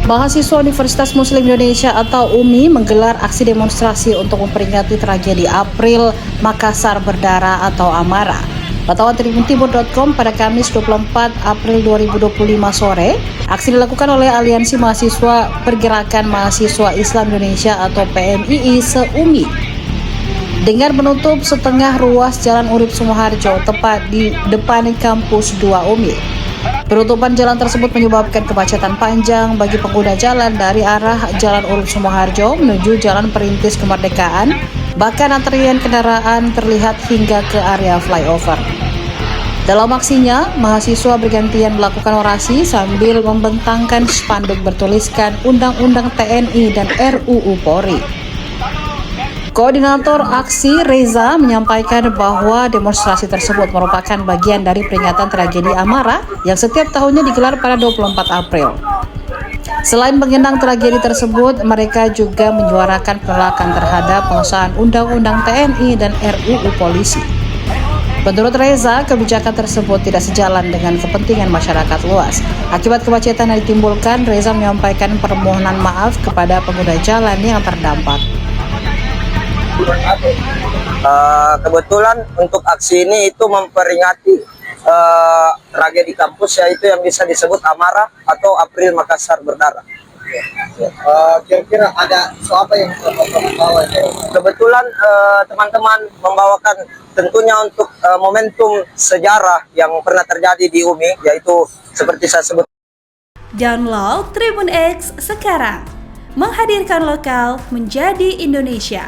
Mahasiswa Universitas Muslim Indonesia atau UMI menggelar aksi demonstrasi untuk memperingati tragedi April Makassar berdarah atau Amara. Pantauan tribuntimur.com pada Kamis 24 April 2025 sore, aksi dilakukan oleh Aliansi Mahasiswa Pergerakan Mahasiswa Islam Indonesia atau PMII se-UMI dengan menutup setengah ruas Jalan Urip Sumoharjo tepat di depan kampus 2 UMI. Penutupan jalan tersebut menyebabkan kemacetan panjang bagi pengguna jalan dari arah Jalan Urip Sumoharjo menuju Jalan Perintis Kemerdekaan, bahkan antrian kendaraan terlihat hingga ke area flyover. Dalam aksinya, mahasiswa bergantian melakukan orasi sambil membentangkan spanduk bertuliskan Undang-Undang TNI dan RUU Polri. Koordinator aksi Reza menyampaikan bahwa demonstrasi tersebut merupakan bagian dari peringatan tragedi Amara yang setiap tahunnya digelar pada 24 April. Selain mengenang tragedi tersebut, mereka juga menyuarakan penolakan terhadap pengesahan Undang-Undang TNI dan RUU Polisi. Menurut Reza, kebijakan tersebut tidak sejalan dengan kepentingan masyarakat luas. Akibat kemacetan yang ditimbulkan, Reza menyampaikan permohonan maaf kepada pengguna jalan yang terdampak. Kebetulan untuk aksi ini itu memperingati tragedi kampus, yaitu yang bisa disebut Amara atau April Makassar berdarah. Kira-kira ada apa yang membawa? Kebetulan teman-teman membawakan tentunya untuk momentum sejarah yang pernah terjadi di UMI, yaitu seperti saya sebut. Download Tribun X sekarang, menghadirkan lokal menjadi Indonesia.